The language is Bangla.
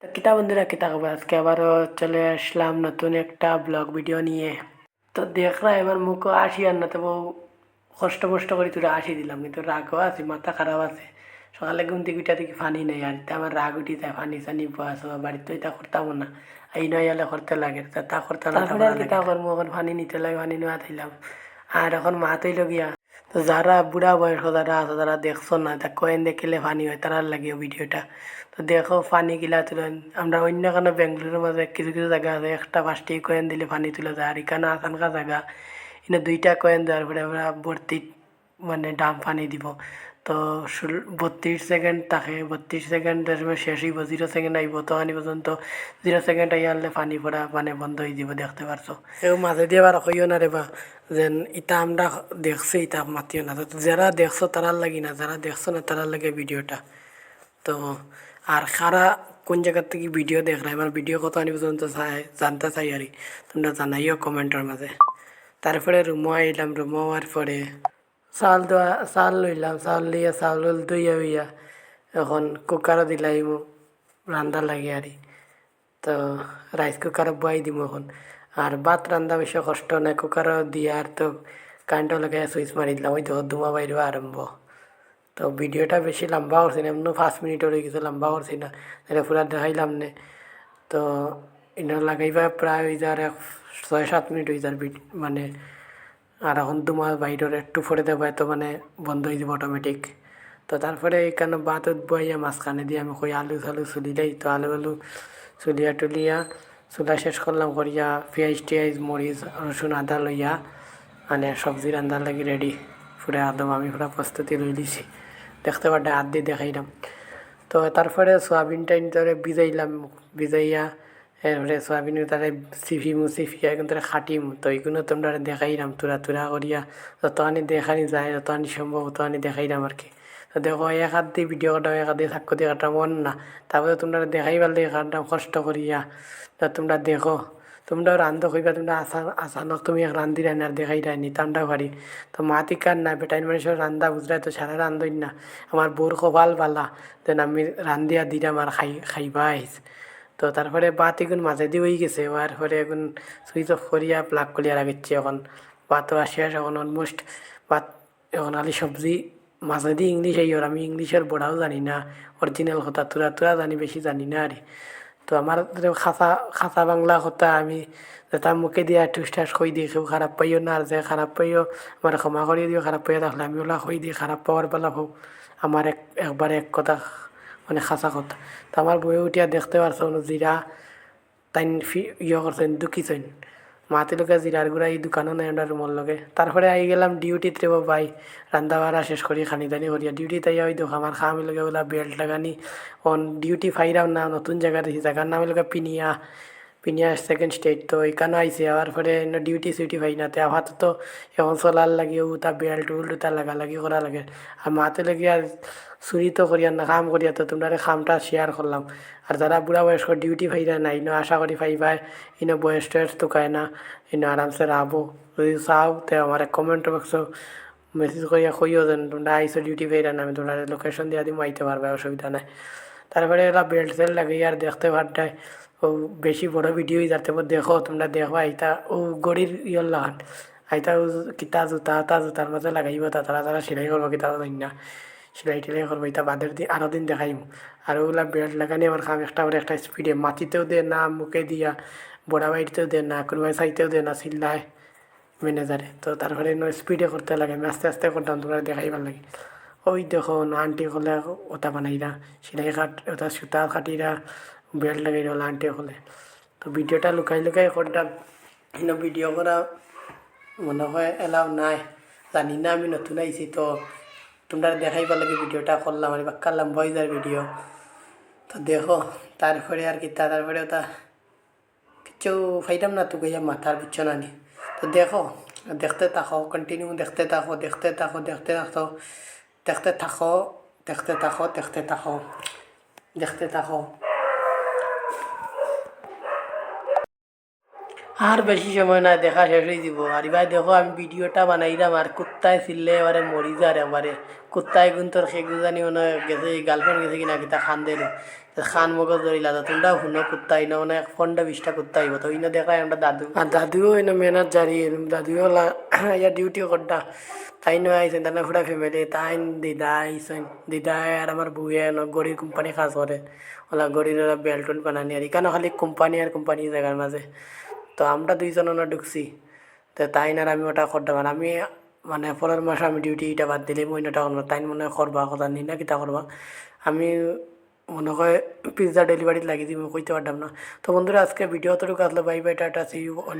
তো কিতা বন্ধুরা কিতা খবর, আজকে আবারও চলে আসলাম নতুন একটা ব্লগ ভিডিও নিয়ে। তো দেখরা এবার মুখও আসি আর না তো কষ্ট কষ্ট করে তোরা আসি দিলাম, কিন্তু রাগও আছে, মাথা খারাপ আছে। সকালে ঘুম থেকে উঠা থেকে ফানি নেই, আর তা আমার রাগ উঠি যায়, ফানি সানি পাস বাড়িতে এটা করতাম না, এই নয় এলে করতে লাগে, তা করতে না তারপরে আর কিতা করবো, এখন ফানি নিতে লাগে, ফানি নেওয়া থাইলাম। আর এখন মা তৈল গিয়া। তো যারা বুড়া বয়স যারা আছে, যারা দেখছো না, তা কয়েন দেখিলে ফানি হয়, তারার লাগে ভিডিওটা। তো দেখো ফানি গিলা তুলেন, আমরা অন্য কোনো বেঙ্গলোরের মাঝে কিছু কিছু জায়গা আছে, একটা 5টি কয়েন দিলে ফানি তুলে যায়, আর এখানে আসানকা জায়গা এখানে 2টা কয়েন দেওয়ার পরে আমরা ভর্তি মানে ডাম পানি দিব। তো 32 সেকেন্ড থাকে, 32 সেকেন্ডের সময় শেষ হইব, 0 সেকেন্ড আইব, তো আনি পর্যন্ত 0 সেকেন্ড আই আনলে পানি পড়া মানে বন্ধ হয়ে যাব, দেখতে পারছো। এও মাঝে দিয়ে আবার কইও না রে বা যেন ইটা আমরা দেখছি ইটা মাতিও না, তো যারা দেখছো তারার লাগি না, যারা দেখছো না তারার লাগে ভিডিওটা। তো আর খারা কোন জায়গার থেকে ভিডিও দেখ না, আমার ভিডিও কত আনি পর্যন্ত জানতে চাই আর তোমরা জানাইও কমেন্টের মাঝে। তারপরে রুমো আইলাম, রুমো হওয়ার পরে চাল লইলাম, চাল লিয়ে চাউল ধুইয়া হইয়া এখন কুকারও দিলাইম রান্না লাগে আর তো রাইস কুকারও বয়াই দিব এখন। আর ভাত রান্ধা বেশি কষ্ট নাই, কুকারও দিয়ে আর তো কারেন্টও লাগাই সুইচ মারি দিলাম, ওই তো ধুমা বাইর আরম্ভ। তো ভিডিওটা বেশি লম্বা করছি না, এমনি 5 মিনিট হয়ে গেছে, লম্বা করছি না, এটা পুরা দেখাইলাম না। তো এটা লাগাইবা প্রায় হয়ে যার 6-7 মিনিট হয়ে যার মানে। আর এখন তোমার বাইরের একটু ফোরে দেবো, তো মানে বন্ধ হয়ে যাবে অটোমেটিক। তো তারপরে এখানে ভাত বইয়া মাঝখানে দিয়ে আমি কই আলু সালু চুলি দেয়, তো আলু আলু চুলিয়া টুলিয়া চুলা শেষ করলাম করিয়া পেঁয়াজ টিয়াজ মরিচ রসুন আদা লইয়া মানে সবজি রান্নার লাগি রেডি পুরা একদম আমি পুরা প্রস্তুতি লই দিছি, দেখতে পারতে হাত দিয়ে দেখাইলাম। তো তারপরে সোয়াবিনটা ধরে ভিজাইলাম, ভিজাইয়া এরপরে সোয়াবিনের তারে সিফিয়া কিন্তু খাটিম, তো এইগুলো তোমরা দেখাইলাম তুরা তুরা করিয়া, যতখানি দেখানি যায় যতখানি সম্ভব ততখানি দেখাইলাম আর কি। তো দেখো এক হাত দিয়ে ভিডিও কাটাও, এক হাত দিয়ে সাক্ষ্য দিয়ে কাটা মন না, তারপরে তোমরা দেখাইবার দিয়ে কাটাম কষ্ট করিয়া। তো তোমরা দেখো, তোমরাও রান্ধো কইবা, তোমরা আসানক তুমি এক রান্ধি রান্না আর দেখাই রানি তামটাও পারি। তো মাতি কার না বেটাইন মানুষের রান্ধা বুঝলাই তো সারা রান্ধই না। আমার বোর কপাল বালা যেন আমি রান্ধিয়া দিলাম আর খাইবা আইস। তো তারপরে বাত এগুন মাঝে দিয়ে হয়ে গেছে, হওয়ার পরে এখন সুইচ অফ করিয়া প্লাগ করিয়া রাখিচ্ছি। এখন ভাতও শেষ, এখন অলমোস্ট ভাত এখন আলি সবজি মাঝে দিয়ে ইংলিশ এই, আর আমি ইংলিশের বড়াও জানি না, অরিজিনাল কথা তুরা তুরা জানি, বেশি জানি না আর। তো আমার খাঁচা খাঁচা বাংলা কথা আমি যেটা মুখে দিয়ে ঠুসঠাস কই দিই, কেউ খারাপ পাইও না, আর যে খারাপ পাইও আমার ক্ষমা করিয়ে দিও, খারাপ পাইয়া থাকলে আমি ওলা কই দিই, খারাপ পাওয়ার বেলা হোক আমার একবারে এক কথা মানে খাঁচা কথা। তো আমার বইয়ে উঠিয়া দেখতে পারছো জিরা তাই করছেন দুঃখিছেন মাতি লোকে জিরার গুঁড়া এই দোকানও নাই আমরা রুমর লগে। তারপরে আই গেলাম ডিউটিত রে ভাই, রান্না বাড়া শেষ করি খানি দানি করিয়া ডিউটি তাই ওই দেখো আমার খামি লগে বলা বেল্ট লাগানি অন ডিউটি ফাইরাম না, নতুন জায়গা দেখি, জায়গার নাম লগে পিনিয়া, পিনিয়া সেকেন্ড স্টেট। তো এখানে আইসে আবার পরে ডিউটি সিউটি পাই না, তো আপাতত এখন চলার লাগিও তা বেল্ট উল্ট তা লাগা লাগি করা লাগে। আর মাতে লাগিয়া চুরি তো করিয়া না কাম করিয়া, তো তোমরা খামটা শেয়ার করলাম। আর যারা বুড়া বয়স্ক ডিউটি ফাইরা না, ইনো আশা করি ফাইবাই, ইনো বয়স টয়স তো কায় না, ইনো আরামসে রাবো। যদি চাও তো আমার কমেন্ট বক্স মেসেজ করিয়া কইও যেন তোমরা আইসো ডিউটি ফাইরা না, আমি তোমরা লোকেশন দিয়া দিম, আইতে পারবে, অসুবিধা নাই। তারপরে এরা বেল্ট সেল্ট লাগিয়ে আর দেখতে পারটায় ও বেশি বড় ভিডিও যাতে দেখো তোমরা দেখো আইতা ও গড়ির ইয়র লাগান আইতা ও কিতা জুতা তা জুতার মাঝে লাগাইব, তা তারা তারা সেলাই করবো কিতা জানি না, সেলাই টেলাই করবো, এটা বাদের দিন আরও দিন দেখাইম। আর ওগুলা বেল্ট লাগানি আমার কাম একটা করে একটা স্পিডে মাটিতেও দে না, মুখে দিয়া বড়া বাইটেও দে না, কোনোবাই সাইতেও দে না, চিল্লায় ম্যানেজারে। তো তারপরে স্পিডে করতে লাগে, আমি আস্তে আস্তে করতাম তোমরা দেখাইবার লাগে। ওই দেখো আন্টি হলে ওটা বানাইরা সেলাই ওটা সুতা কাটিরা বেল্ট লাগাই রল আন্টি হলে। তো ভিডিওটা লুকাই লুকাই করতাম, কিন্তু ভিডিও করা মনে হয় এলাও নাই, জানি না, আমি নতুন আইছি। তো তোমরা দেখাইবার লাগে ভিডিওটা করলাম আর বাক্কা লম্বা হয়ে যায় ভিডিও। তো দেখো তারপরে আর কি, তারপরে ওটা কিছু ফাইতাম না, তো গিয়া মাথার বুঝছো না নি। তো দেখো দেখতে থাকো, কন্টিনিউ দেখতে থাকো, দেখতে থাকো, দেখতে থাকো, দেখতে থাকো, দেখতে থাকো, দেখতে থাকো, দেখতে থাকো। আর বেশি সময় না, দেখা শেষ হয়ে যাব। আর এবার দেখো আমি ভিডিওটা বানাইলাম আর কুত্তায় ছিললে এবারে মরি যার একবারে, কুত্তায় কিন্তু সে গুজানি মনে হয় গেছে, গার্লফ্রেন্ড গেছে কিনা কিতা খান দিল। তো খান মগজ ধরিলা তো তোমরা হুনো কুত্তা ইনো মানে 15-20টা কুত্তা আইব তো ইনো দেখায় আমরা দাদু আর দাদুও ইনো মেহনত জারি দাদুও ইয়া ডিউটিও করডা তাই নয় আইসেন তার পুরা ফ্যামিলি তাই দিদা আইসেন দিদা আর আমার বউয়ে গড়ির কোম্পানি কাজ করে ওলা গড়ির ওরা বেল্টুন বানানি আর এখানে খালি কোম্পানি আর কোম্পানি জায়গার মাঝে তো আমরা দুইজন ওনা ঢুকছি তো তাই না আমি ওটা করতে পারি আমি মানে পরের মাসে আমি ডিউটি এটা বাদ দিলে মই ওটা করবো তাই মনে হয় করবা কথা নি না কিতা করবা আমি মনে হয় পিৎজা ডেলিভারিত লাগি দিব কইতে পারতাম না তো বন্ধুরা আজকে ভিডিও তো আসলে bye bye tata see you অন্য